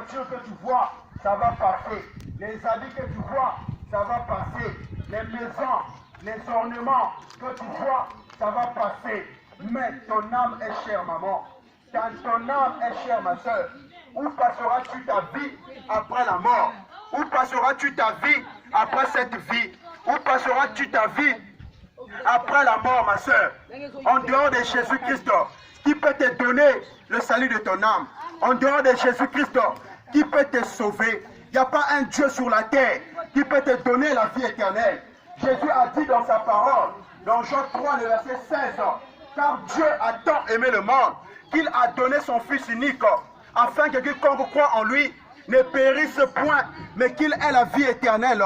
voitures que tu vois, ça va passer. Les habits que tu vois, ça va passer. Les maisons, les ornements que tu vois, ça va passer. Mais ton âme est chère, maman. Ton âme est chère, ma soeur. Où passeras-tu ta vie après la mort? Où passeras-tu ta vie après cette vie? Où passeras-tu ta vie après la mort, ma soeur? En dehors de Jésus-Christ, qui peut te donner le salut de ton âme. En dehors de Jésus-Christ, qui peut te sauver. Il n'y a pas un Dieu sur la terre qui peut te donner la vie éternelle. Jésus a dit dans sa parole, dans Jean 3, le verset 16, car Dieu a tant aimé le monde qu'il a donné son Fils unique, afin que quiconque croit en lui ne périsse point, mais qu'il ait la vie éternelle.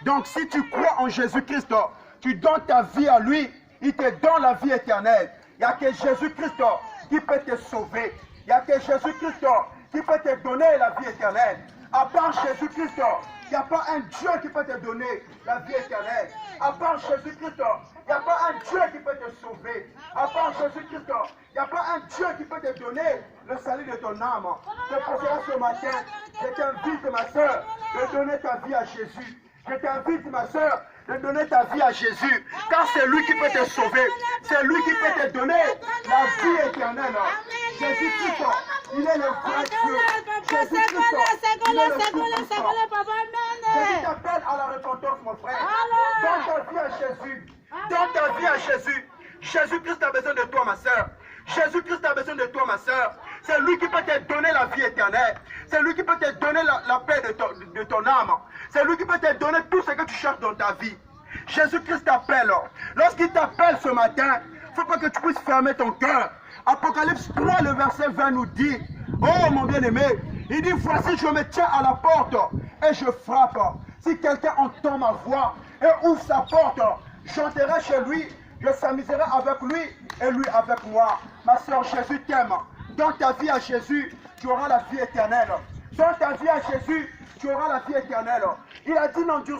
Donc si tu crois en Jésus-Christ, tu donnes ta vie à lui, il te donne la vie éternelle. Il n'y a que Jésus-Christ qui peut te sauver. Il n'y a que Jésus-Christ qui peut te donner la vie éternelle. À part Jésus-Christ, il n'y a pas un Dieu qui peut te donner la vie éternelle. À part Jésus-Christ, il n'y a pas un Dieu qui peut te sauver. À part Jésus-Christ, il n'y a pas un Dieu qui peut te donner le salut de ton âme. C'est pour cela ce matin, je t'invite, ma soeur, de donner ta vie à Jésus. Je t'invite, ma soeur, de donner ta vie à Jésus. Car c'est lui qui peut te sauver. C'est lui qui peut te donner la vie éternelle. Jésus-Christ, il est le vrai Dieu. Jésus-Christ, il est le Tout-Puissant. Je t'appelle à la repentance, mon frère. Donne ta vie à Jésus. Donne ta vie à Jésus. Jésus-Christ a besoin de toi, ma soeur. Jésus-Christ a besoin de toi, ma soeur. C'est lui qui peut te donner la vie éternelle. C'est lui qui peut te donner la paix de ton âme. C'est lui qui peut te donner tout ce que tu cherches dans ta vie. Jésus-Christ t'appelle. Lorsqu'il t'appelle ce matin, il ne faut pas que tu puisses fermer ton cœur. Apocalypse 3, le verset 20 nous dit, oh mon bien-aimé, il dit, voici je me tiens à la porte et je frappe. Si quelqu'un entend ma voix et ouvre sa porte, j'entrerai chez lui, je s'amuserai avec lui et lui avec moi. Ma soeur, Jésus t'aime. Dans ta vie à Jésus, tu auras la vie éternelle. Dans ta vie à Jésus, tu auras la vie éternelle. Il a dit non, il ne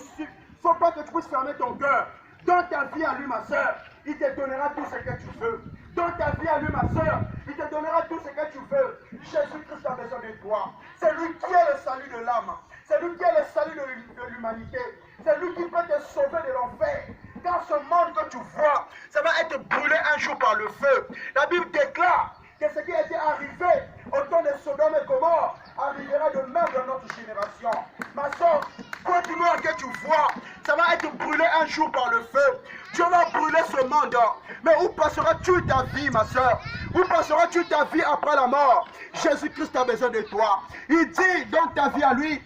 faut pas que tu puisses fermer ton cœur. Dans ta vie à lui, ma soeur, il te donnera tout ce que tu veux. Dans ta vie à lui, ma soeur, il te donnera tout ce que tu veux. Jésus-Christ a besoin de toi. C'est lui qui est le salut de l'âme. C'est lui qui est le salut de l'humanité. C'est lui qui peut te sauver de l'enfer. Dans ce monde que tu vois, ça va être brûlé un jour par le feu. La Bible déclare que ce qui était arrivé au temps de Sodome et Gomorrhe arrivera de même dans notre génération. Ma soeur, continue à que tu vois, ça va être brûlé un jour par le feu. Dieu va brûler ce monde. Mais où passeras-tu ta vie, ma soeur? Où passeras-tu ta vie après la mort? Jésus-Christ a besoin de toi. Il dit, donne ta vie à lui.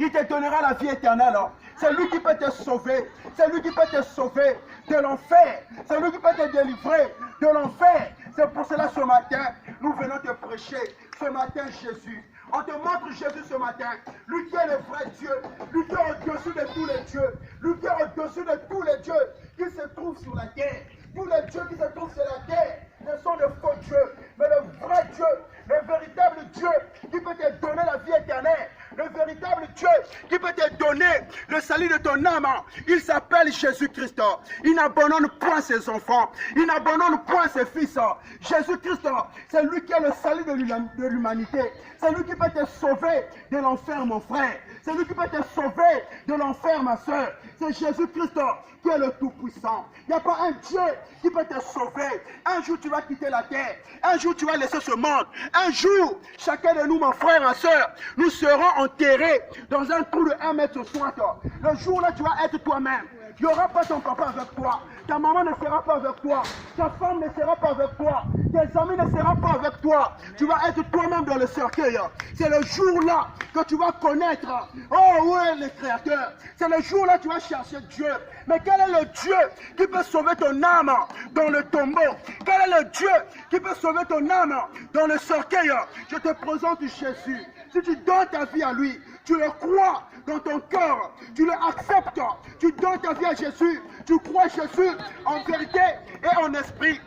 Il te donnera la vie éternelle. C'est lui qui peut te sauver. C'est lui qui peut te sauver de l'enfer. C'est lui qui peut te délivrer de l'enfer. C'est pour cela ce matin, nous venons te prêcher. Ce matin, Jésus. On te montre Jésus ce matin. Lui qui est le vrai Dieu. Lui qui est au-dessus de tous les dieux. Lui qui est au-dessus de tous les dieux qui se trouvent sur la terre. Tous les dieux qui se trouvent sur la terre ne sont de faux dieux. Mais le vrai Dieu, le véritable Dieu qui peut te donner la vie éternelle. Le véritable Dieu qui peut te donner le salut de ton âme, il s'appelle Jésus-Christ. Il n'abandonne point ses enfants. Il n'abandonne point ses fils. Jésus-Christ, c'est lui qui est le salut de l'humanité. C'est lui qui peut te sauver de l'enfer, mon frère. C'est lui qui peut te sauver de l'enfer, ma soeur. C'est Jésus-Christ qui est le Tout-Puissant. Il n'y a pas un Dieu qui peut te sauver. Un jour, tu vas quitter la terre. Un jour, tu vas laisser ce monde. Un jour, chacun de nous, mon frère, ma soeur, nous serons enterrés dans un trou de 1,60 m. Le jour-là, tu vas être toi-même. Il n'y aura pas ton papa avec toi. Ta maman ne sera pas avec toi. Ta femme ne sera pas avec toi. Tes amis ne seront pas avec toi. Tu vas être toi-même dans le cercueil. C'est le jour-là que tu vas connaître. Oh, où est le Créateur? C'est le jour-là que tu vas chercher Dieu. Mais quel est le Dieu qui peut sauver ton âme dans le tombeau? Quel est le Dieu qui peut sauver ton âme dans le cercueil? Je te présente Jésus. Si tu donnes ta vie à lui, tu le crois dans ton cœur, tu le acceptes, tu donnes ta vie à Jésus, tu crois Jésus en vérité et en esprit.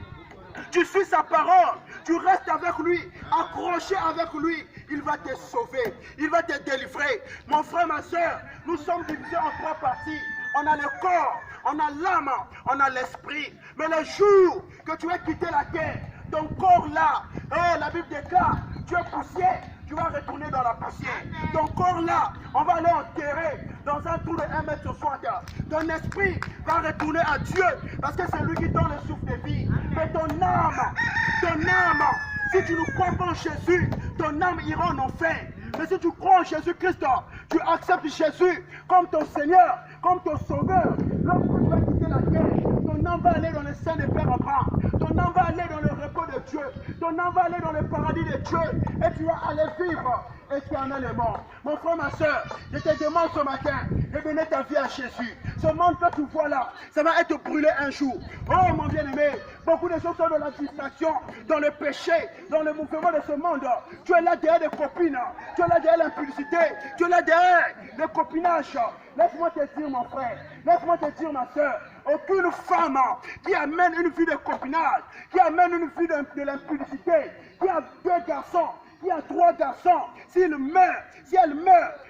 Tu suis sa parole, tu restes avec lui, accroché avec lui, il va te sauver, il va te délivrer. Mon frère, ma soeur, nous sommes divisés en trois parties. On a le corps, on a l'âme, on a l'esprit. Mais le jour que tu vas quitter la terre, ton corps là, oh, la Bible déclare, tu es poussière. tu vas retourner dans la poussière. Ton corps là, on va aller enterrer dans un trou de 1,60 m. Ton esprit va retourner à Dieu parce que c'est lui qui donne le souffle de vie. Mais ton âme, si tu ne crois pas en Jésus, ton âme ira en enfer. Mais si tu crois en Jésus-Christ, tu acceptes Jésus comme ton Seigneur, comme ton Sauveur. Lorsque tu vas quitter la terre, ton âme va aller dans le sein des Pères Abraham. Ton âme va aller dans le repos de Dieu. Ton âme va aller dans le paradis de Dieu. Et tu vas aller vivre éternellement. Mon frère, ma soeur, je te demande ce matin de donner ta vie à Jésus. Ce monde que tu vois là, ça va être brûlé un jour. Oh mon bien-aimé, beaucoup de choses sont dans la distraction, dans le péché, dans le mouvement de ce monde. Tu es là derrière des copines, tu es là derrière l'impulsité, tu es là derrière le copinage. Laisse-moi te dire mon frère, laisse-moi te dire ma soeur, aucune femme qui amène une vie de copinage, qui amène une vie de l'impulsité, qui a 2 garçons, qui a 3 garçons, si elle meurt,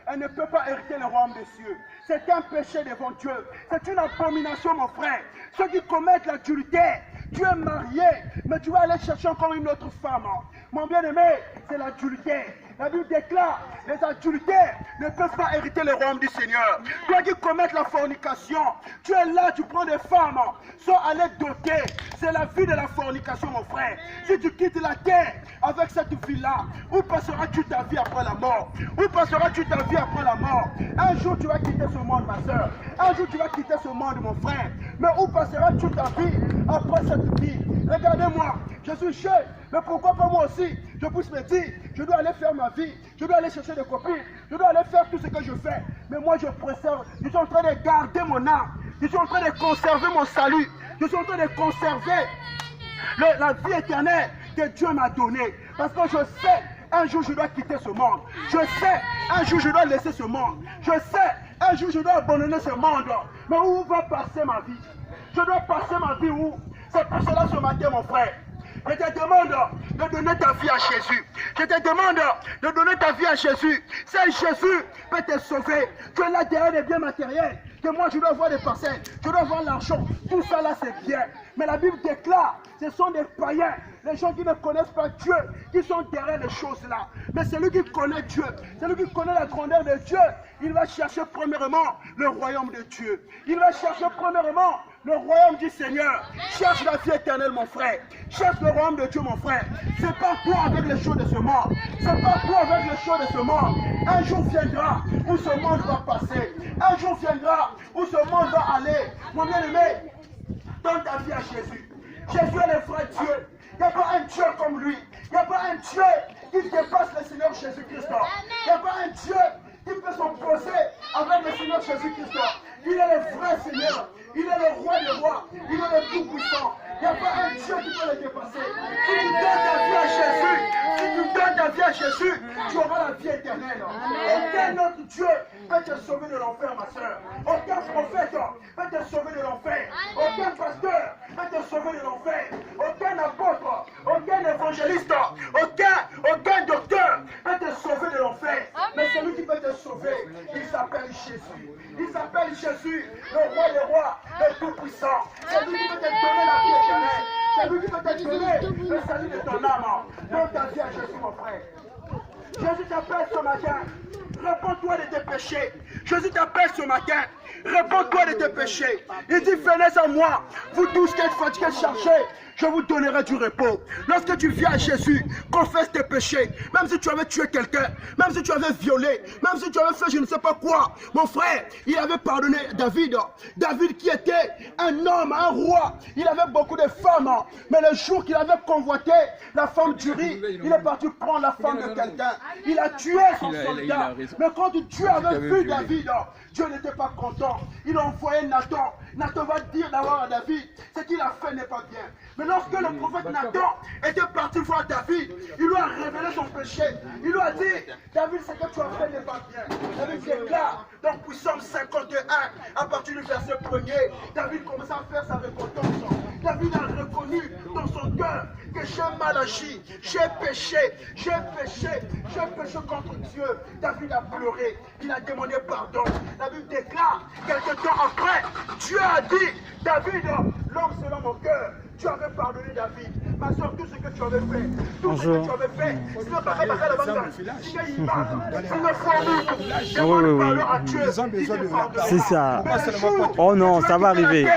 elle ne peut pas hériter le royaume des cieux. C'est un péché devant Dieu. C'est une abomination, mon frère. Ceux qui commettent l'adultère, tu es marié, mais tu vas aller chercher encore une autre femme. Mon bien-aimé, c'est l'adultère. La Bible déclare, les adultères ne peuvent pas hériter le royaume du Seigneur. Toi qui commets la fornication, tu es là, tu prends des femmes, sans aller doter. C'est la vie de la fornication, mon frère. Si tu quittes la terre avec cette vie-là, où passeras-tu ta vie après la mort? Où passeras-tu ta vie après la mort? Un jour, tu vas quitter ce monde, ma soeur. Un jour, tu vas quitter ce monde, mon frère. Mais où passeras-tu ta vie après cette vie? Regardez-moi, je suis jeune, mais pourquoi pas moi aussi? Je puisse me dire, je dois aller faire ma vie, je dois aller chercher des copines, je dois aller faire tout ce que je fais. Mais moi, je préserve, je suis en train de garder mon âme, je suis en train de conserver mon salut, je suis en train de conserver la vie éternelle que Dieu m'a donnée. Parce que je sais, un jour, je dois quitter ce monde. Je sais, un jour, je dois laisser ce monde. Je sais, un jour, je dois abandonner ce monde. Mais où va passer ma vie? Je dois passer ma vie où? C'est pour cela ce matin, mon frère. Je te demande de donner ta vie à Jésus. Je te demande de donner ta vie à Jésus. Seul Jésus peut te sauver. Tu es là derrière des biens matériels. Que moi je dois avoir des parcelles, je dois avoir l'argent. Tout ça là c'est bien. Mais la Bible déclare, ce sont des païens, les gens qui ne connaissent pas Dieu, qui sont derrière les choses là. Mais celui qui connaît Dieu, celui qui connaît la grandeur de Dieu, il va chercher premièrement le royaume de Dieu. Il va chercher premièrement le royaume du Seigneur. Cherche la vie éternelle, mon frère. Cherche le royaume de Dieu, mon frère. C'est pas toi avec les choses de ce monde. C'est pas toi avec les choses de ce monde. Un jour viendra où ce monde va passer. Un jour viendra où ce monde va aller. Mon bien-aimé, donne ta vie à Jésus. Jésus est le vrai Dieu. Il n'y a pas un Dieu comme lui. Il n'y a pas un Dieu qui dépasse le Seigneur Jésus-Christ. Il n'y a pas un Dieu qui peut s'opposer avec le Seigneur Jésus-Christ. Il est le vrai Seigneur. Il est le roi des rois. Il est le tout-puissant. Il n'y a pas un Dieu qui peut le dépasser. Si tu donnes ta vie à Jésus, si tu donnes ta vie à Jésus, tu auras la vie éternelle. Aucun autre Dieu peut te sauver de l'enfer, ma soeur. Aucun prophète peut te sauver de l'enfer. Aucun pasteur peut te sauver de l'enfer. Aucun apôtre, aucun évangéliste, aucun docteur peut te sauver de l'enfer. Mais celui qui peut te sauver, il s'appelle Jésus. Il s'appelle Jésus, le roi des rois, le tout-puissant. C'est lui qui peut te donner la vie éternelle. C'est lui qui peut te donner le salut de ton âme. Donne ta vie à Jésus, mon frère. Jésus t'appelle ce matin. Réponds-toi de tes péchés. Jésus t'appelle ce matin. Réponds-toi de tes péchés. Il dit, venez à moi, vous tous qui êtes fatigués, chargés, je vous donnerai du repos. Lorsque tu viens à Jésus, confesse tes péchés. Même si tu avais tué quelqu'un, même si tu avais violé, même si tu avais fait je ne sais pas quoi. Mon frère, il avait pardonné David. David qui était un homme, un roi. Il avait beaucoup de femmes. Mais le jour qu'il avait convoité la femme d'Uri, il est parti prendre la femme de quelqu'un. Il a tué son soldat. Mais quand Dieu avait vu David, Dieu n'était pas content. Il a envoyé Nathan. Nathan va dire d'abord à David, ce qu'il a fait n'est pas bien. Mais lorsque le prophète Nathan était parti voir David, il lui a révélé son péché. Il lui a dit, David, ce que tu as fait n'est pas bien. David déclare dans Psaume 51, à partir du verset 1er, David commence à faire sa repentance. David a reconnu dans son cœur que j'ai mal agi, j'ai péché contre Dieu. David a pleuré, il a demandé pardon. La Bible déclare, quelque temps après, Dieu a dit, David, l'homme selon mon cœur. Tu avais pardonné David. Ma soeur, tout ce que tu avais fait, tout ce que tu avais fait, c'est une formule. Pardon à Dieu. C'est ça. Oh non, ça va arriver.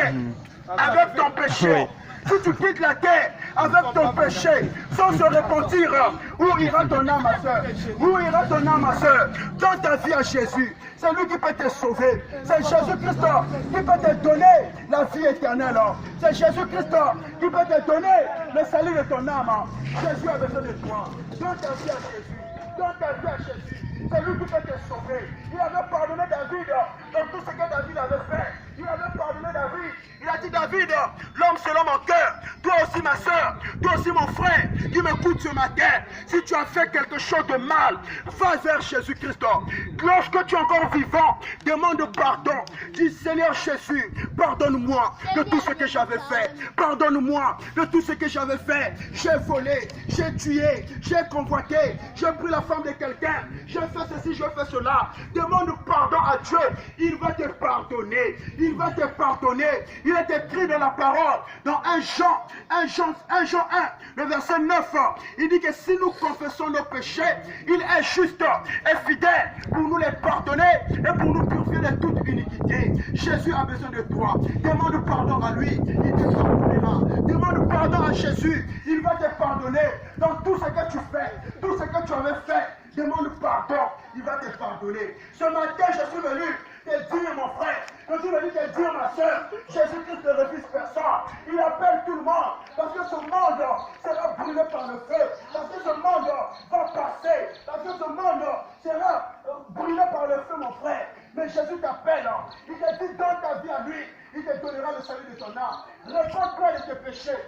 Avec ton péché. Si tu quittes la terre avec ton péché, sans se repentir, où ira ton âme, ma soeur? Où ira ton âme, ma soeur? Dans ta vie à Jésus, c'est lui qui peut te sauver. C'est Jésus-Christ qui peut te donner la vie éternelle. C'est Jésus-Christ qui peut te donner le salut de ton âme. Jésus a besoin de toi. Dans ta vie à Jésus, dans ta vie à Jésus, c'est lui qui peut te sauver. Il avait pardonné David dans tout ce que David avait fait. Il avait pardonné David. Il a dit, David, l'homme selon mon cœur, toi aussi ma soeur, toi aussi mon frère, qui m'écoute ce matin, si tu as fait quelque chose de mal, va vers Jésus-Christ. Lorsque tu es encore vivant, demande pardon. Dis, Seigneur Jésus, pardonne-moi de tout ce que j'avais fait. Pardonne-moi de tout ce que j'avais fait. J'ai volé, j'ai tué, j'ai convoité, j'ai pris la femme de quelqu'un, j'ai fait ceci, j'ai fait cela. Demande pardon à Dieu, il va te pardonner. Il va te pardonner. Il est écrit dans la parole, dans 1 Jean 1, le verset 9, il dit que si nous confessons nos péchés, il est juste et fidèle pour nous les pardonner et pour nous purifier de toute iniquité. Jésus a besoin de toi. Demande pardon à lui, il te pardonnera. Demande pardon à Jésus, il va te pardonner dans tout ce que tu fais, tout ce que tu avais fait. Demande pardon, il va te pardonner. Ce matin, je suis venu te dire, mon frère, je suis venu te dire, ma soeur, Jésus-Christ ne refuse personne. Il appelle tout le monde, parce que ce monde sera brûlé par le feu, parce que ce monde va passer, parce que ce monde sera brûlé par le feu, mon frère. Mais Jésus t'appelle, il te dit, donne ta vie à lui, il te donnera le salut de ton âme. Réponds-toi de tes péchés.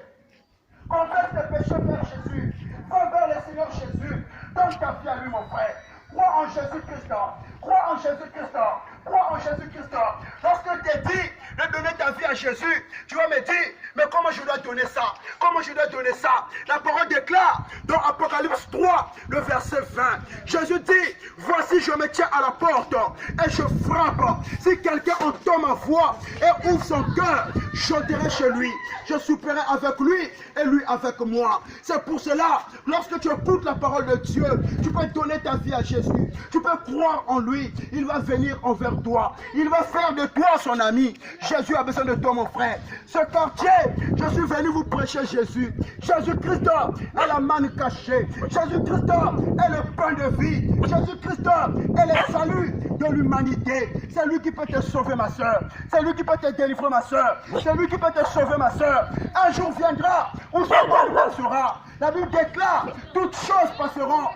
Confesse tes péchés vers Jésus. Va vers le Seigneur Jésus. Donne ta vie à lui, mon frère. Crois en Jésus-Christ. Crois en Jésus-Christ. Crois en Jésus-Christ. Lorsque tu es dit de donner ta vie à Jésus, tu vas me dire, mais comment je dois donner ça? Comment je dois donner ça? La parole déclare dans Apocalypse 3, le verset 20. Jésus dit, voici je me tiens à la porte et je frappe. Si quelqu'un entend ma voix et ouvre son cœur, j'entrerai chez lui. Je souperai avec lui et lui avec moi. C'est pour cela, lorsque tu écoutes la parole de Dieu, tu peux donner ta vie à Jésus. Tu peux croire en lui. Il va venir envers toi. Il va faire de toi son ami. Jésus a besoin de toi, mon frère. Ce quartier, je suis venu vous prêcher Jésus. Jésus-Christ est la manne cachée. Jésus-Christ est le pain de vie. Jésus-Christ est le salut de l'humanité. C'est lui qui peut te sauver, ma soeur. C'est lui qui peut te délivrer, ma soeur. C'est lui qui peut te sauver, ma soeur. Un jour viendra où ce monde passera. La Bible déclare, toutes choses passeront,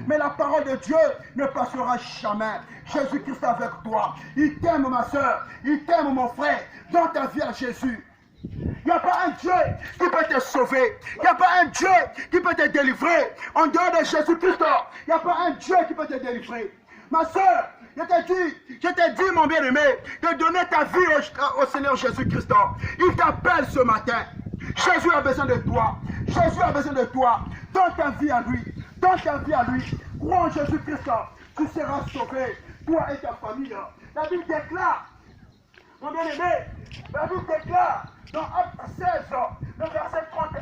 mais la parole de Dieu ne passera jamais. Jésus-Christ est avec toi. Il t'aime, ma soeur. Il t'aime, mon frère. Donne ta vie à Jésus. Il n'y a pas un Dieu qui peut te sauver. Il n'y a pas un Dieu qui peut te délivrer. En dehors de Jésus-Christ, il n'y a pas un Dieu qui peut te délivrer. Ma soeur, je t'ai dit, mon bien-aimé, de donner ta vie au Seigneur Jésus-Christ. Il t'appelle ce matin. Jésus a besoin de toi. Jésus a besoin de toi. Donne ta vie à lui. Donne ta vie à lui. Crois en Jésus-Christ. Tu seras sauvé. Toi et ta famille. La Bible déclare, mon bien-aimé, la Bible déclare dans Acte 16, le verset 31,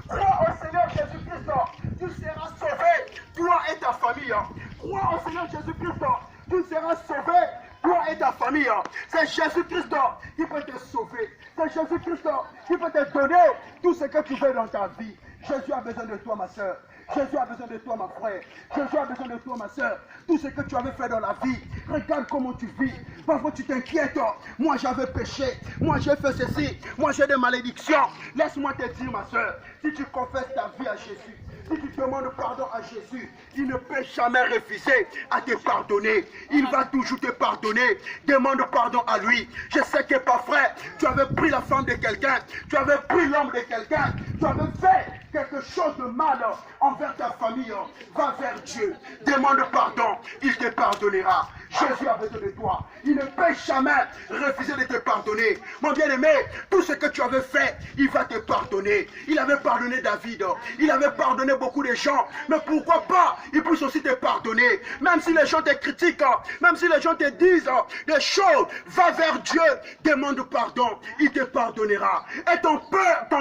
crois au Seigneur Jésus-Christ, tu seras sauvé, toi et ta famille. Crois au Seigneur Jésus-Christ, tu seras sauvé, toi et ta famille. C'est Jésus-Christ qui peut te sauver. C'est Jésus-Christ qui peut te donner tout ce que tu veux dans ta vie. Jésus a besoin de toi, ma soeur. Jésus a besoin de toi, ma frère. Jésus a besoin de toi, ma soeur. Tout ce que tu avais fait dans la vie, regarde comment tu vis. Parfois tu t'inquiètes. Moi j'avais péché. Moi j'ai fait ceci. Moi j'ai des malédictions. Laisse-moi te dire, ma soeur, si tu confesses ta vie à Jésus, si tu demandes pardon à Jésus, il ne peut jamais refuser à te pardonner. Il va toujours te pardonner. Demande pardon à lui. Je sais que pas frère, tu avais pris la femme de quelqu'un, tu avais pris l'homme de quelqu'un, tu avais fait quelque chose de mal envers ta famille. Va vers Dieu. Demande pardon. Il te pardonnera. Jésus a besoin de toi. Il ne peut jamais refuser de te pardonner. Mon bien-aimé, tout ce que tu avais fait, il va te pardonner. Il avait pardonné David. Il avait pardonné beaucoup de gens. Mais pourquoi pas, il peut aussi te pardonner. Même si les gens te critiquent, même si les gens te disent des choses, va vers Dieu, demande pardon. Il te pardonnera. Et ton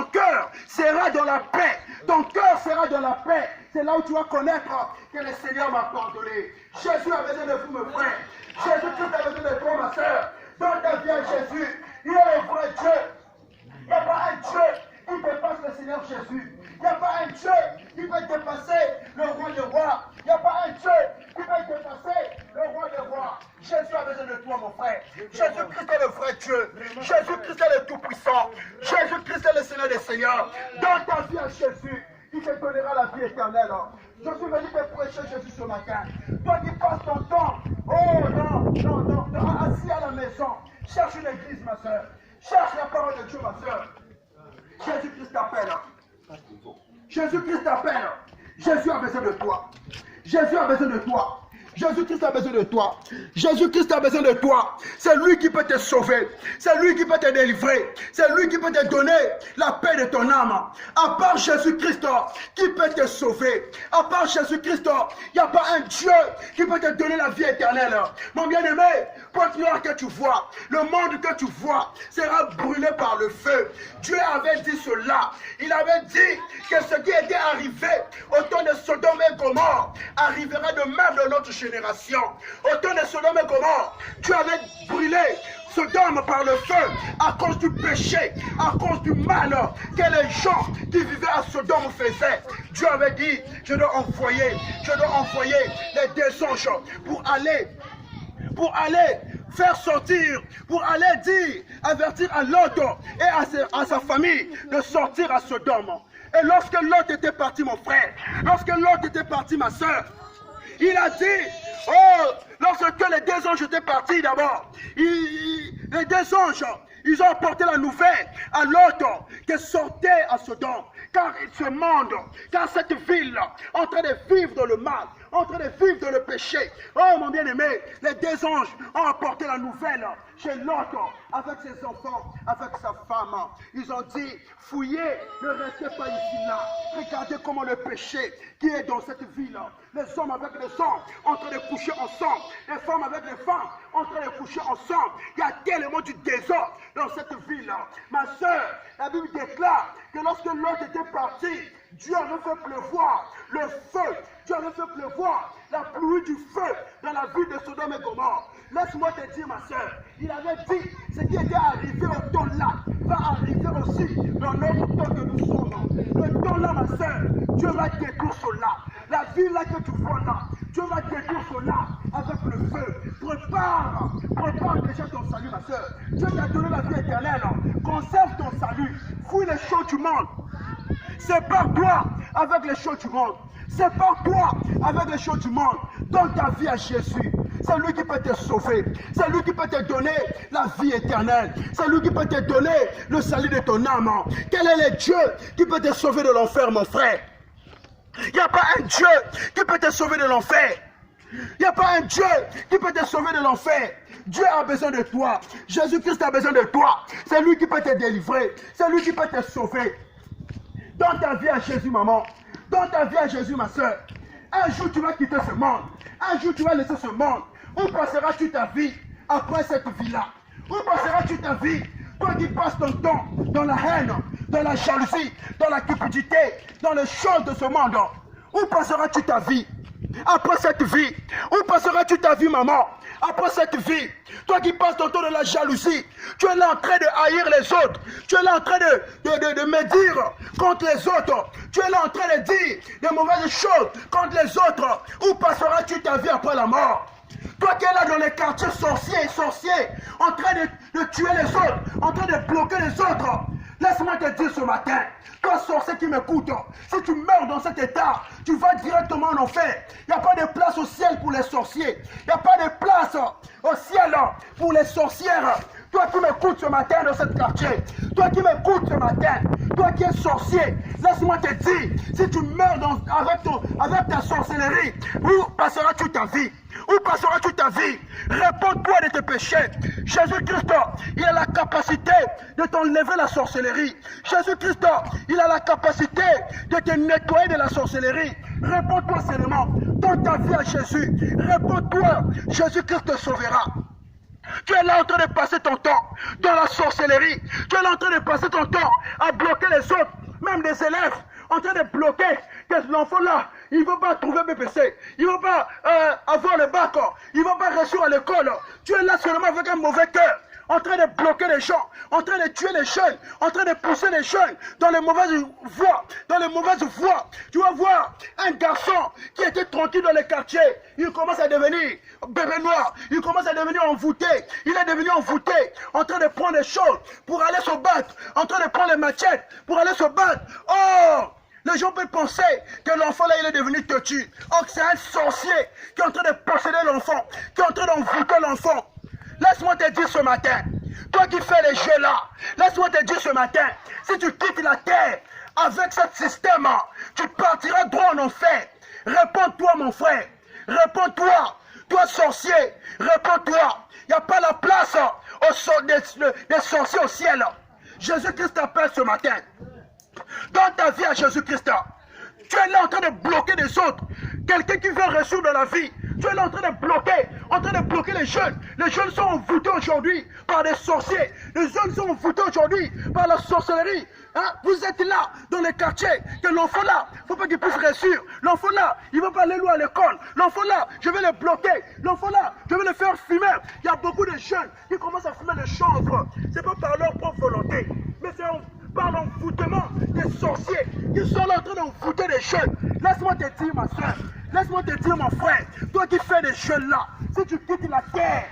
cœur sera dans la paix. Ton cœur sera dans la paix. C'est là où tu vas connaître que le Seigneur m'a pardonné. Jésus a besoin de vous, mes frères. Jésus-Christ a besoin de toi, ma soeur. Dans ta vie à Jésus, il est le vrai Dieu. Il n'y a pas un Dieu qui dépasse le Seigneur Jésus. Il n'y a pas un Dieu qui peut dépasser le roi des rois. Il n'y a pas un Dieu qui peut dépasser le roi des rois. Jésus a besoin de toi, mon frère. Jésus-Christ est le vrai Dieu. Jésus-Christ est le Tout-Puissant. Jésus-Christ est le Seigneur des Seigneurs. Dans ta vie à Jésus, il te donnera la vie éternelle. Je suis venu te prêcher Jésus ce matin. Toi qui passes ton temps, assis à la maison, cherche une église, ma soeur. Cherche la parole de Dieu, ma soeur. Jésus-Christ t'appelle. Jésus-Christ t'appelle. Jésus a besoin de toi. Jésus a besoin de toi. Jésus-Christ a besoin de toi. Jésus-Christ a besoin de toi. C'est lui qui peut te sauver. C'est lui qui peut te délivrer. C'est lui qui peut te donner la paix de ton âme. À part Jésus-Christ qui peut te sauver. À part Jésus-Christ, il n'y a pas un Dieu qui peut te donner la vie éternelle. Mon bien-aimé, porte noir que tu vois, le monde que tu vois sera brûlé par le feu. Dieu avait dit cela. Il avait dit que ce qui était arrivé au temps de Sodome et Gomorrhe arrivera de même dans notre génération. Au temps de Sodome et Gomorrhe, Dieu avait brûlé Sodome par le feu à cause du péché, à cause du mal que les gens qui vivaient à Sodome faisaient. Dieu avait dit, je dois envoyer les deux anges pour aller faire sortir, pour aller dire, avertir à Lot et à sa famille de sortir à Sodome. Et lorsque Lot était parti, mon frère, lorsque Lot était parti, ma soeur, il a dit, lorsque les deux anges étaient partis d'abord, les deux anges, ils ont apporté la nouvelle à Lot qui sortait à Sodome. Car ce monde, car cette ville, en train de vivre dans le mal, en train de vivre dans le péché. Oh mon bien-aimé, les deux anges ont apporté la nouvelle chez Lot avec ses enfants, avec sa femme. Ils ont dit, fouillez, ne restez pas ici là. Regardez comment le péché qui est dans cette ville. Les hommes avec les hommes en train de coucher ensemble. Les femmes avec les femmes en train de coucher ensemble. Il y a tellement du désordre dans cette ville. Ma soeur, la Bible déclare que lorsque Lot était parti, Dieu avait fait pleuvoir le feu. Dieu avait fait pleuvoir la pluie du feu dans la ville de Sodome et Gomorrhe. Laisse-moi te dire, ma soeur, il avait dit, ce qui était arrivé au temps là, va arriver aussi dans notre temps que nous sommes. Le temps là, ma soeur, Dieu va détruire cela. La ville là que tu vois là, Dieu va détruire cela avec le feu. Prépare déjà ton salut, ma soeur. Dieu t'a donné la vie éternelle. Conserve ton salut. Fouille les choses du monde. Sépare-toi avec les choses du monde. Sépare-toi avec les choses du monde. Donne ta vie à Jésus. C'est lui qui peut te sauver. C'est lui qui peut te donner la vie éternelle. C'est lui qui peut te donner le salut de ton âme. Quel est le Dieu qui peut te sauver de l'enfer, mon frère? Il n'y a pas un Dieu qui peut te sauver de l'enfer. Il n'y a pas un Dieu qui peut te sauver de l'enfer. Dieu a besoin de toi. Jésus-Christ a besoin de toi. C'est lui qui peut te délivrer. C'est lui qui peut te sauver. Donne ta vie à Jésus, maman. Donne ta vie à Jésus, ma soeur. Un jour, tu vas quitter ce monde. Un jour, tu vas laisser ce monde. Où passeras-tu ta vie après cette vie-là? Où passeras-tu ta vie? Toi qui passes ton temps dans la haine, dans la jalousie, dans la cupidité, dans les choses de ce monde. Où passeras-tu ta vie après cette vie? Où passeras-tu ta vie, maman? Après cette vie, toi qui passes ton temps dans la jalousie, tu es là en train de haïr les autres. Tu es là en train de médire contre les autres. Tu es là en train de dire des mauvaises choses contre les autres. Où passeras-tu ta vie après la mort? Toi qui es là dans les quartiers sorciers, en train de tuer les autres, en train de bloquer les autres. Laisse-moi te dire ce matin, toi sorcier qui m'écoute, si tu meurs dans cet état, tu vas directement en enfer. Il n'y a pas de place au ciel pour les sorciers. Il n'y a pas de place au ciel pour les sorcières. Toi qui m'écoutes ce matin dans ce quartier, toi qui m'écoutes ce matin, toi qui es sorcier, laisse-moi te dire, si tu meurs avec ta sorcellerie, où passeras-tu ta vie? Où passeras-tu ta vie? Réponds-toi de tes péchés. Jésus-Christ, il a la capacité de t'enlever la sorcellerie. Jésus-Christ, il a la capacité de te nettoyer de la sorcellerie. Réponds-toi seulement. Donne ta vie à Jésus. Réponds-toi. Jésus-Christ te sauvera. Tu es là en train de passer ton temps dans la sorcellerie. Tu es là en train de passer ton temps à bloquer les autres, même des élèves, en train de bloquer que l'enfant là, il ne va pas trouver BPC, il ne va pas avoir le bac, il ne va pas réussir à l'école. Tu es là seulement avec un mauvais cœur, en train de bloquer les gens, en train de tuer les jeunes, en train de pousser les jeunes dans les mauvaises voies, Tu vas voir un garçon qui était tranquille dans les quartiers, il commence à devenir bébé noir, il commence à devenir envoûté, il est devenu envoûté, en train de prendre les choses pour aller se battre, en train de prendre les machettes pour aller se battre. Oh! Les gens peuvent penser que l'enfant là, il est devenu têtu. Or, c'est un sorcier qui est en train de posséder l'enfant, qui est en train d'envoûter l'enfant. Laisse-moi te dire ce matin, toi qui fais les jeux là, laisse-moi te dire ce matin, si tu quittes la terre avec ce système, tu partiras droit en enfer. Réponds-toi mon frère, réponds-toi, toi sorcier, réponds-toi. Il n'y a pas la place des sorciers au ciel. Jésus-Christ t'appelle ce matin. Donne ta vie à Jésus-Christ. Tu es là en train de bloquer les autres. Quelqu'un qui veut réussir dans la vie. Tu es là en train de bloquer les jeunes. Les jeunes sont envoûtés aujourd'hui par des sorciers. Les jeunes sont envoûtés aujourd'hui par la sorcellerie. Hein? Vous êtes là dans les quartiers. Que l'enfant là, il ne faut pas qu'il puisse réussir. L'enfant là, il ne va pas aller loin à l'école. L'enfant là, je vais le bloquer. L'enfant là, je vais le faire fumer. Il y a beaucoup de jeunes qui commencent à fumer le chanvre. Ce n'est pas par leur propre volonté, mais c'est par l'envoûtement des sorciers qui sont là en train d'envoûter les jeunes. Laisse-moi te dire, ma soeur, laisse-moi te dire, mon frère, toi qui fais des jeunes là, si tu quittes la terre,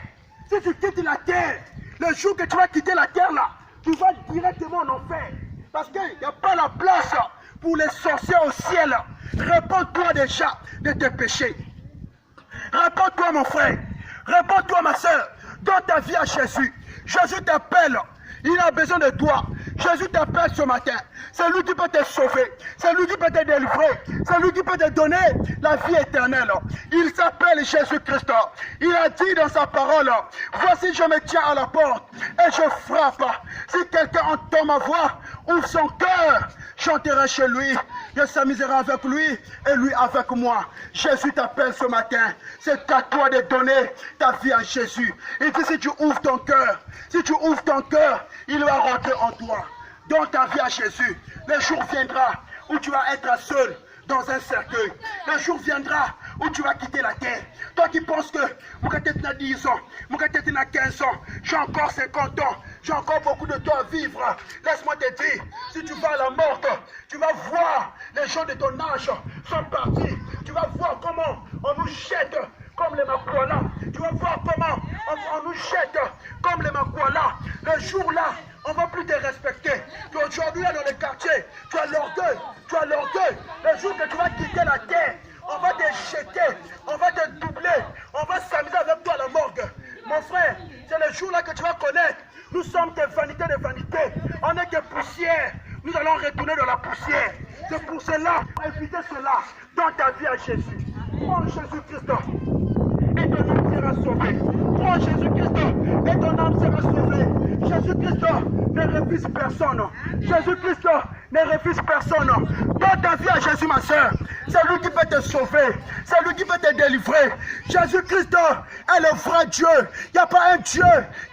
le jour que tu vas quitter la terre là, tu vas directement en enfer. Parce qu'il n'y a pas la place pour les sorciers au ciel. Réponds-toi déjà de tes péchés. Réponds-toi, mon frère. Réponds-toi, ma soeur. Donne ta vie à Jésus. Jésus t'appelle. Il a besoin de toi. Jésus t'appelle ce matin. C'est lui qui peut te sauver. C'est lui qui peut te délivrer. C'est lui qui peut te donner la vie éternelle. Il s'appelle Jésus-Christ. Il a dit dans sa parole, voici je me tiens à la porte et je frappe. Si quelqu'un entend ma voix, ouvre son cœur, j'entrerai chez lui. Je s'amuserai avec lui et lui avec moi. Jésus t'appelle ce matin. C'est à toi de donner ta vie à Jésus. Et puis si tu ouvres ton cœur, il va rentrer en toi. Donne ta vie à Jésus. Le jour viendra où tu vas être seul dans un cercueil. Le jour viendra où tu vas quitter la terre. Toi qui penses que tu as 10 ans, tu as 15 ans, j'ai encore 50 ans, j'ai encore beaucoup de temps à vivre. Laisse-moi te dire, si tu vas à la mort, tu vas voir les gens de ton âge sont partis. Tu vas voir comment on nous jette comme les Makwala. Tu vas voir comment on nous jette comme les Makwala. Le jour là, on ne va plus te respecter. Aujourd'hui, là, dans les quartiers, tu as l'orgueil. Le jour que tu vas quitter la terre, on va te jeter, on va te doubler, on va s'amuser avec toi à la morgue. Mon frère, c'est le jour là que tu vas connaître. Nous sommes des vanités de vanités. On est que poussière. Nous allons retourner dans la poussière. C'est pour cela, évitez cela. Donne ta vie à Jésus. Prends Jésus-Christ et ton âme sera sauvée. Prends Jésus-Christ et ton âme sera sauvée. Jésus-Christ ne refuse personne. Jésus-Christ ne refuse personne. Donne ta vie à Jésus, ma soeur. C'est lui qui peut te sauver. C'est lui qui peut te délivrer. Jésus-Christ est le vrai Dieu. Il n'y a pas un Dieu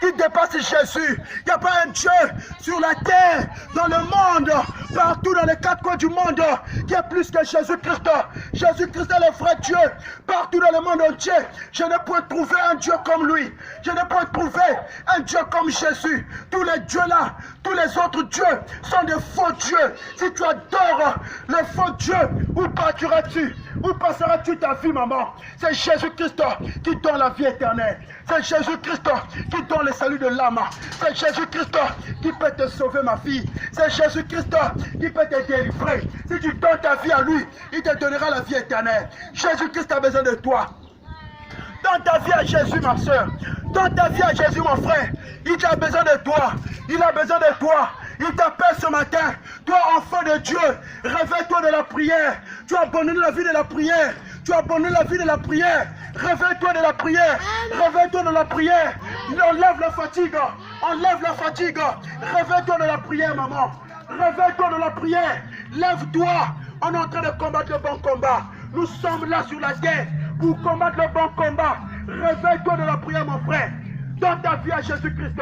qui dépasse Jésus. Il n'y a pas un Dieu sur la terre, dans le monde, partout dans les quatre coins du monde, qui est plus que Jésus-Christ. Jésus-Christ est le vrai Dieu. Partout dans le monde entier, je ne peux trouver un Dieu comme lui. Je ne peux trouver un Dieu comme Jésus. Tous les dieux là, tous les autres dieux sont des faux dieux. Si tu adores le faux Dieu, où partiras-tu? Où passeras-tu ta vie, maman? C'est Jésus-Christ qui donne la vie éternelle. C'est Jésus-Christ qui donne le salut de l'âme. C'est Jésus-Christ qui peut te sauver, ma fille. C'est Jésus-Christ qui peut te délivrer. Si tu donnes ta vie à lui, il te donnera la vie éternelle. Jésus-Christ a besoin de toi. Donne ta vie à Jésus, ma soeur. Donne ta vie à Jésus, mon frère. Il a besoin de toi. Il a besoin de toi. Il t'appelle ce matin. Toi, enfant de Dieu, réveille-toi de la prière. Tu as abandonné la vie de la prière. Tu as abandonné la vie de la prière. Réveille-toi de la prière. Réveille-toi de la prière. Enlève la fatigue. Enlève la fatigue. Réveille-toi de la prière, maman. Réveille-toi de la prière. Lève-toi. On est en train de combattre le bon combat. Nous sommes là sur la terre pour combattre le bon combat. Réveille-toi de la prière, mon frère. Donne ta vie à Jésus-Christ.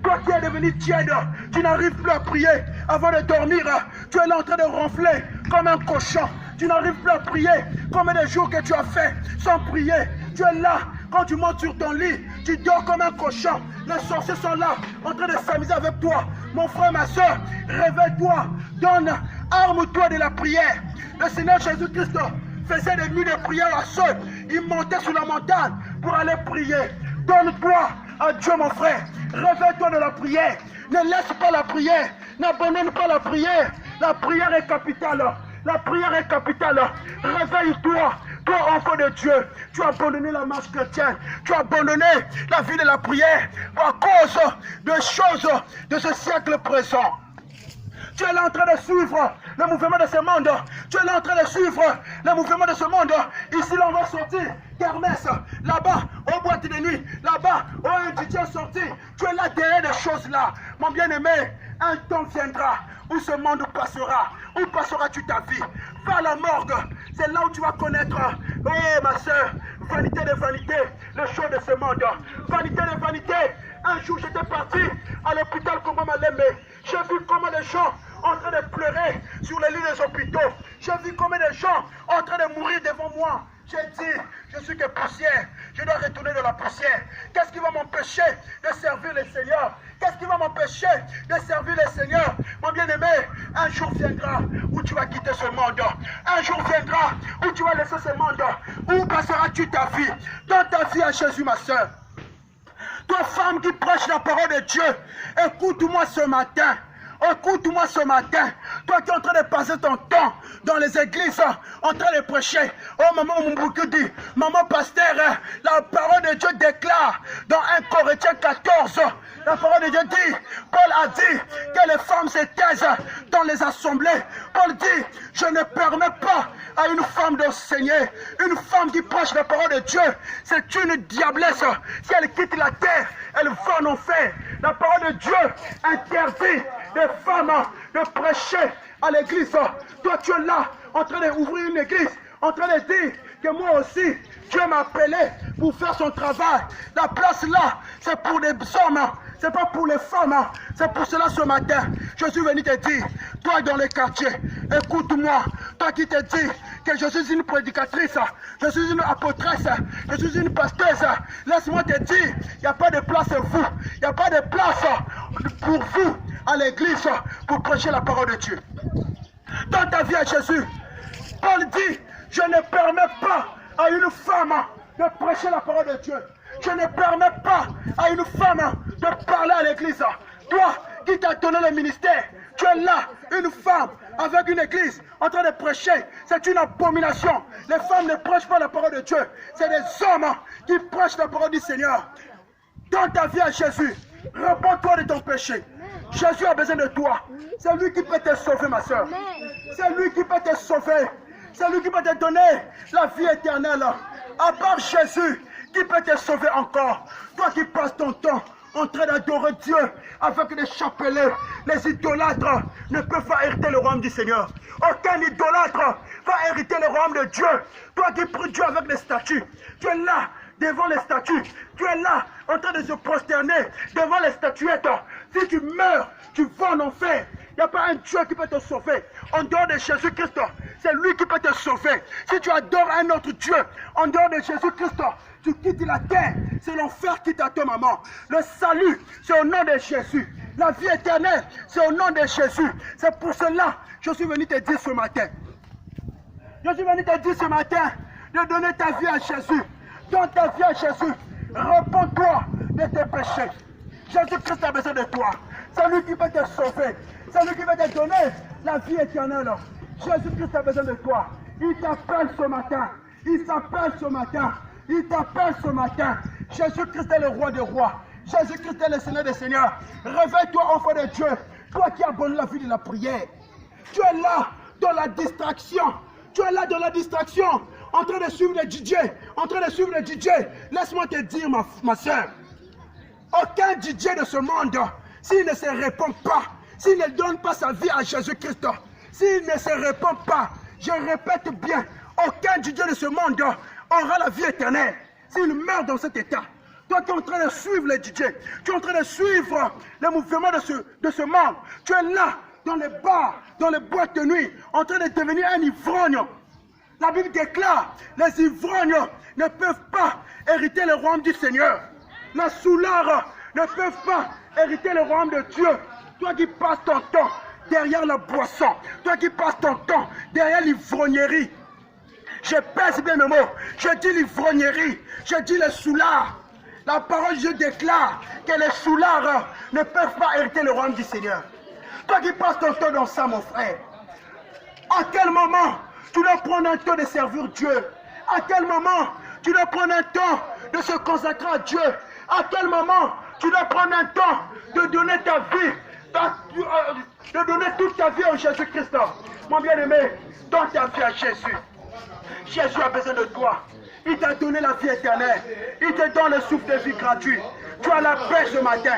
Toi qui es devenu tiède, tu n'arrives plus à prier avant de dormir. Tu es là en train de ronfler comme un cochon. Tu n'arrives plus à prier. Combien de jours que tu as fait sans prier? Tu es là, quand tu montes sur ton lit, tu dors comme un cochon. Les sorciers sont là, en train de s'amuser avec toi. Mon frère, ma soeur, réveille-toi. Arme-toi de la prière. Le Seigneur Jésus-Christ faisait des nuits de prière à seul. Il montait sur la montagne pour aller prier. Donne-toi à Dieu, mon frère. Réveille-toi de la prière. Ne laisse pas la prière. N'abandonne pas la prière. La prière est capitale. La prière est capitale. Réveille-toi. Toi, enfant de Dieu, tu as abandonné la marche chrétienne. Tu as abandonné la vie de la prière à cause de choses de ce siècle présent. Tu es là en train de suivre le mouvement de ce monde. Tu es là en train de suivre le mouvement de ce monde. Ici, là, on va sortir. Kermesse, là-bas, au boîte de nuit. Là-bas, un DJ sorti. Tu es là derrière des choses là. Mon bien-aimé, un temps viendra où ce monde passera. Où passeras-tu ta vie? Va à la morgue. C'est là où tu vas connaître, oh ma soeur, vanité de vanité, le show de ce monde. Vanité de vanité. Un jour, j'étais parti à l'hôpital comme Malembe. J'ai vu comment les gens en train de pleurer sur les lits des hôpitaux. J'ai vu combien de gens en train de mourir devant moi. J'ai dit, je suis que poussière, je dois retourner de la poussière. Qu'est-ce qui va m'empêcher de servir le Seigneur? Qu'est-ce qui va m'empêcher de servir le Seigneur? Mon bien-aimé, un jour viendra où tu vas quitter ce monde. Un jour viendra où tu vas laisser ce monde. Où passeras-tu ta vie? Donne ta vie à Jésus, ma soeur. Toi, femme qui prêche la parole de Dieu, écoute-moi ce matin. Écoute-moi ce matin. Toi qui es en train de passer ton temps dans les églises, en train de prêcher. Oh, maman Moumboukou dit, maman pasteur, la parole de Dieu déclare dans 1 Corinthiens 14, la parole de Dieu dit, Paul a dit que les femmes se taisent dans les assemblées. Paul dit, je ne permets pas à une femme d'enseigner, une femme qui prêche la parole de Dieu. C'est une diablesse. Si elle quitte la terre, elle va en enfer. La parole de Dieu interdit des femmes de prêcher à l'église. Toi, tu es là, en train d'ouvrir une église, en train de dire que moi aussi, Dieu m'a appelé pour faire son travail. La place là, c'est pour les hommes, c'est pas pour les femmes. C'est pour cela ce matin, je suis venu te dire, toi dans les quartiers, écoute-moi, toi qui te dis que je suis une prédicatrice, je suis une apôtresse, je suis une pasteuse, laisse-moi te dire, il n'y a pas de place pour vous, il n'y a pas de place pour vous à l'église pour prêcher la parole de Dieu. Dans ta vie à Jésus, Paul dit, je ne permets pas à une femme de prêcher la parole de Dieu. Je ne permets pas à une femme de parler à l'église. Toi qui t'as donné le ministère, tu es là, une femme avec une église en train de prêcher. C'est une abomination. Les femmes ne prêchent pas la parole de Dieu. C'est des hommes qui prêchent la parole du Seigneur. Dans ta vie à Jésus, réponds-toi de ton péché. Jésus a besoin de toi. C'est lui qui peut te sauver, ma soeur. C'est lui qui peut te sauver. C'est lui qui peut te donner la vie éternelle. À part Jésus, qui peut te sauver encore? Toi qui passes ton temps en train d'adorer Dieu avec les chapelets, les idolâtres ne peuvent pas hériter le royaume du Seigneur. Aucun idolâtre va hériter le royaume de Dieu. Toi qui pries Dieu avec les statues, tu es là devant les statues, tu es là en train de se prosterner devant les statuettes. Si tu meurs, tu vas en enfer. Il n'y a pas un Dieu qui peut te sauver. En dehors de Jésus-Christ, c'est lui qui peut te sauver. Si tu adores un autre Dieu, en dehors de Jésus-Christ, tu quittes la terre. C'est l'enfer qui t'attend, maman. Le salut, c'est au nom de Jésus. La vie éternelle, c'est au nom de Jésus. C'est pour cela que je suis venu te dire ce matin. Je suis venu te dire ce matin de donner ta vie à Jésus. Donne ta vie à Jésus. Réponds-toi de tes péchés. Jésus-Christ a besoin de toi. C'est lui qui peut te sauver. C'est lui qui va te donner la vie éternelle. Jésus-Christ a besoin de toi. Il t'appelle ce matin. Il s'appelle ce matin. Il t'appelle ce matin. Jésus-Christ est le roi des rois. Jésus-Christ est le Seigneur des seigneurs. Réveille-toi, enfant de Dieu. Toi qui abonnes la vie de la prière. Tu es là dans la distraction. Tu es là dans la distraction. en train de suivre les DJ, en train de suivre les DJ. Laisse-moi te dire, ma soeur, aucun DJ de ce monde, s'il ne se répond pas, s'il ne donne pas sa vie à Jésus-Christ, s'il ne se répond pas, je répète bien, aucun DJ de ce monde aura la vie éternelle s'il meurt dans cet état. Toi qui es en train de suivre les DJ, tu es en train de suivre les mouvements de ce monde, tu es là, dans les bars, dans les boîtes de nuit, en train de devenir un ivrogne. La Bible déclare, les ivrognes ne peuvent pas hériter le royaume du Seigneur. Les soulards ne peuvent pas hériter le royaume de Dieu. Toi qui passes ton temps derrière la boisson, toi qui passes ton temps derrière l'ivrognerie, je pèse bien mes mots, je dis l'ivrognerie, je dis les soulards. La parole de Dieu déclare que les soulards ne peuvent pas hériter le royaume du Seigneur. Toi qui passes ton temps dans ça, mon frère, à quel moment tu dois prendre un temps de servir Dieu? À quel moment tu dois prendre un temps de se consacrer à Dieu? À quel moment tu dois prendre un temps de donner ta vie, de donner toute ta vie à Jésus-Christ? Mon bien-aimé, donne ta vie à Jésus. Jésus a besoin de toi. Il t'a donné la vie éternelle. Il te donne le souffle de vie gratuit. Tu as la paix ce matin.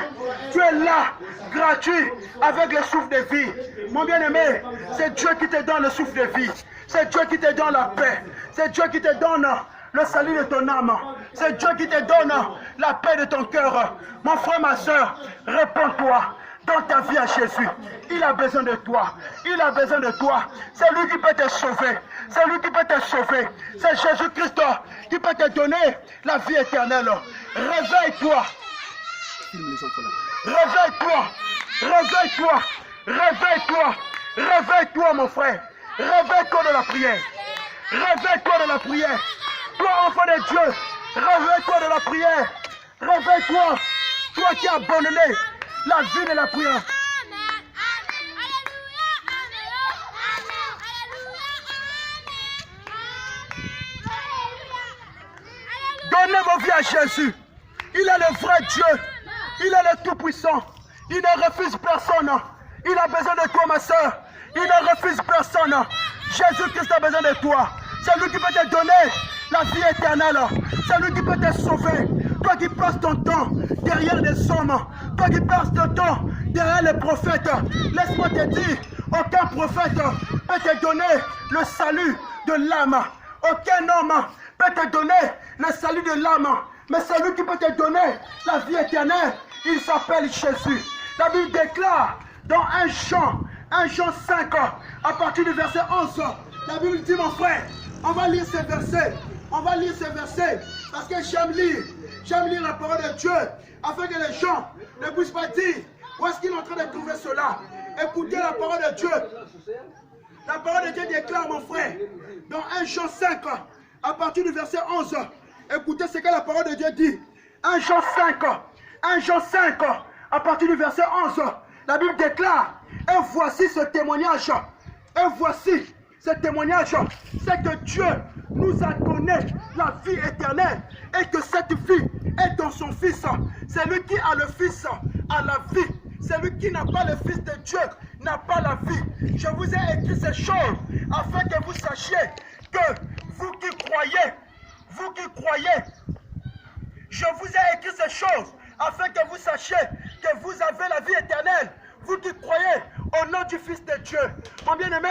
Tu es là, gratuit, avec le souffle de vie. Mon bien-aimé, c'est Dieu qui te donne le souffle de vie. C'est Dieu qui te donne la paix. C'est Dieu qui te donne le salut de ton âme. C'est Dieu qui te donne la paix de ton cœur. Mon frère, ma soeur, réponds-toi. Donne ta vie à Jésus. Il a besoin de toi. Il a besoin de toi. C'est lui qui peut te sauver. C'est lui qui peut te sauver. C'est Jésus-Christ qui peut te donner la vie éternelle. Réveille-toi. Réveille-toi. Réveille-toi. Réveille-toi. Réveille-toi, mon frère. Réveille-toi de la prière. Réveille-toi de la prière. Toi, enfant de Dieu, réveille-toi de la prière. Réveille-toi. Toi qui as abandonné la vie de la prière. Donnez vos vies à Jésus. Il est le vrai Dieu. Il est le Tout-Puissant. Il ne refuse personne. Il a besoin de toi, ma soeur. Il ne refuse personne. Jésus-Christ a besoin de toi. C'est lui qui peut te donner la vie éternelle. C'est lui qui peut te sauver. Toi qui passes ton temps derrière les hommes. Toi qui passes ton temps derrière les prophètes. Laisse-moi te dire, aucun prophète peut te donner le salut de l'âme. Aucun homme peut te donner le salut de l'âme. Mais celui qui peut te donner la vie éternelle, il s'appelle Jésus. La Bible déclare dans 1 Jean 5, à partir du verset 11, la Bible dit, mon frère, on va lire ces versets. On va lire ces versets parce que j'aime lire la parole de Dieu afin que les gens ne puissent pas dire où est-ce qu'il est en train de trouver cela. Écoutez la parole de Dieu. La parole de Dieu déclare, mon frère, dans 1 Jean 5, à partir du verset 11, écoutez ce que la parole de Dieu dit. 1 Jean 5, à partir du verset 11, la Bible déclare, et voici ce témoignage, c'est que Dieu nous a donné la vie éternelle et que cette vie est dans son Fils. Celui qui a le Fils a la vie. Celui qui n'a pas le Fils de Dieu n'a pas la vie. Je vous ai écrit ces choses afin que vous sachiez que vous qui croyez, je vous ai écrit ces choses afin que vous sachiez que vous avez la vie éternelle. Vous qui croyez au nom du Fils de Dieu. Mon bien-aimé,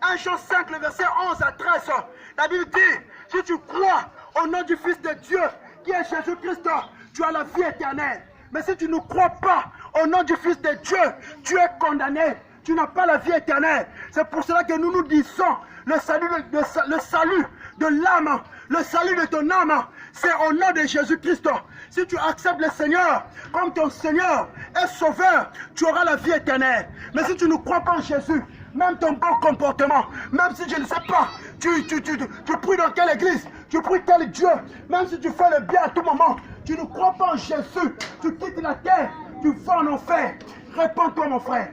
1 Jean 5, le verset 11 à 13, la Bible dit, si tu crois au nom du Fils de Dieu, qui est Jésus-Christ, tu as la vie éternelle. Mais si tu ne crois pas au nom du Fils de Dieu, tu es condamné. Tu n'as pas la vie éternelle. C'est pour cela que nous disons, le salut de l'âme, le salut de ton âme, c'est au nom de Jésus-Christ. Si tu acceptes le Seigneur comme ton Seigneur et Sauveur, tu auras la vie éternelle. Mais si tu ne crois pas en Jésus, même ton bon comportement, même si je ne sais pas, tu pries dans quelle église, tu pries quel Dieu, même si tu fais le bien à tout moment, tu ne crois pas en Jésus, tu quittes la terre, tu vas en enfer. Réponds-toi, mon frère.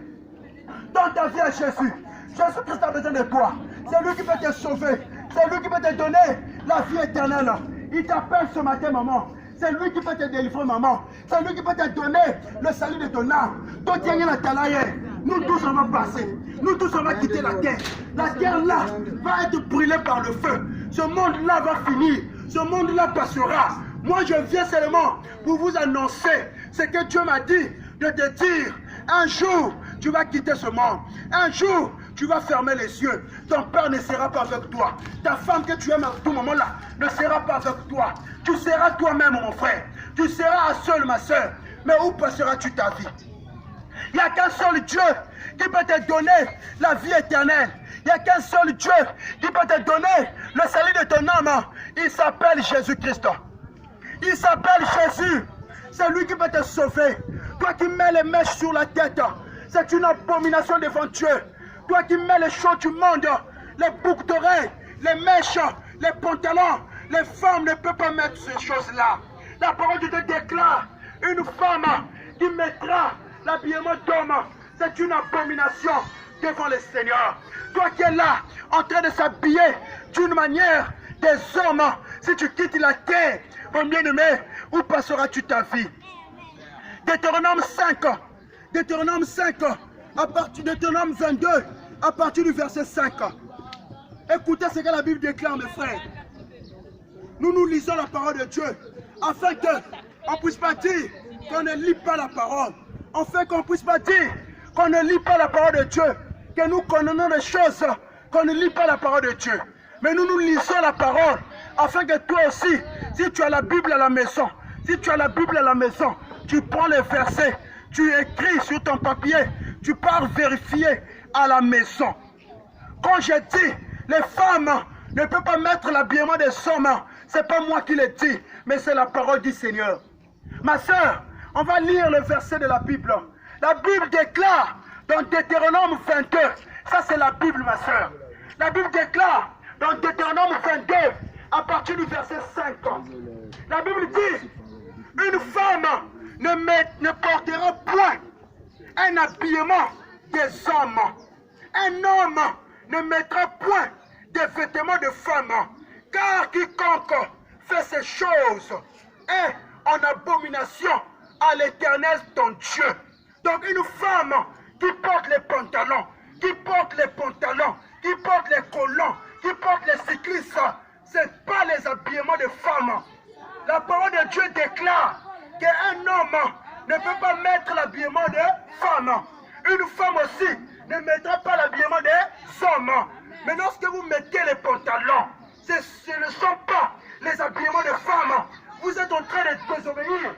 Donne ta vie à Jésus. Jésus-Christ a besoin de toi. C'est lui qui peut te sauver. C'est lui qui peut te donner la vie éternelle. Il t'appelle ce matin, maman. C'est lui qui peut te délivrer, maman. C'est lui qui peut te donner le salut de ton âme. Toi, tiens la talaye. Nous tous, on va passer. Nous tous, on va quitter la terre. La terre là va être brûlée par le feu. Ce monde-là va finir. Ce monde-là passera. Moi, je viens seulement pour vous annoncer ce que Dieu m'a dit de te dire. Un jour, tu vas quitter ce monde. Un jour, tu vas fermer les yeux. Ton père ne sera pas avec toi. Ta femme que tu aimes à tout moment là ne sera pas avec toi. Tu seras toi-même, mon frère. Tu seras seul, ma soeur. Mais où passeras-tu ta vie? Il n'y a qu'un seul Dieu qui peut te donner la vie éternelle. Il n'y a qu'un seul Dieu qui peut te donner le salut de ton âme. Il s'appelle Jésus-Christ. Il s'appelle Jésus. C'est lui qui peut te sauver. Toi qui mets les mèches sur la tête, c'est une abomination devant Dieu. Toi qui mets les choses du monde, les boucles d'oreilles, les mèches, les pantalons, les femmes ne peuvent pas mettre ces choses-là. La parole de Dieu déclare, une femme qui mettra l'habillement d'homme, c'est une abomination devant le Seigneur. Toi qui es là, en train de s'habiller d'une manière des hommes, si tu quittes la terre, mon bien-aimé, où passeras-tu ta vie? Deutéronome 5, Deutéronome 5, à partir de Deutéronome 22, à partir du verset 5. Écoutez ce que la Bible déclare, mes frères. Nous lisons la parole de Dieu, afin qu'on ne puisse pas dire qu'on ne lit pas la parole. Afin qu'on ne puisse pas dire qu'on ne lit pas la parole de Dieu, que nous connaissons des choses, qu'on ne lit pas la parole de Dieu. Mais nous lisons la parole, afin que toi aussi, si tu as la Bible à la maison, si tu as la Bible à la maison, tu prends les versets, tu écris sur ton papier, tu pars vérifier à la maison. Quand je dis, les femmes ne peuvent pas mettre l'habillement des hommes, ce n'est pas moi qui le dis, mais c'est la parole du Seigneur. Ma soeur, on va lire le verset de la Bible. La Bible déclare dans Deutéronome 22, ça c'est la Bible, ma soeur. La Bible déclare dans Deutéronome 22, à partir du verset 5. La Bible dit, une femme ne portera point un habillement des hommes. Un homme ne mettra point des vêtements de femme, car quiconque fait ces choses est en abomination à l'Éternel ton Dieu. Donc une femme qui porte les pantalons, qui porte les collants, qui porte les cyclistes, ce n'est pas les habillements de femmes. La parole de Dieu déclare qu'un homme ne peut pas mettre l'habillement de femme. Une femme aussi ne mettra pas l'habillement des hommes. Mais lorsque vous mettez les pantalons, ce ne sont pas les habillements de femmes. Vous êtes en train de désobéir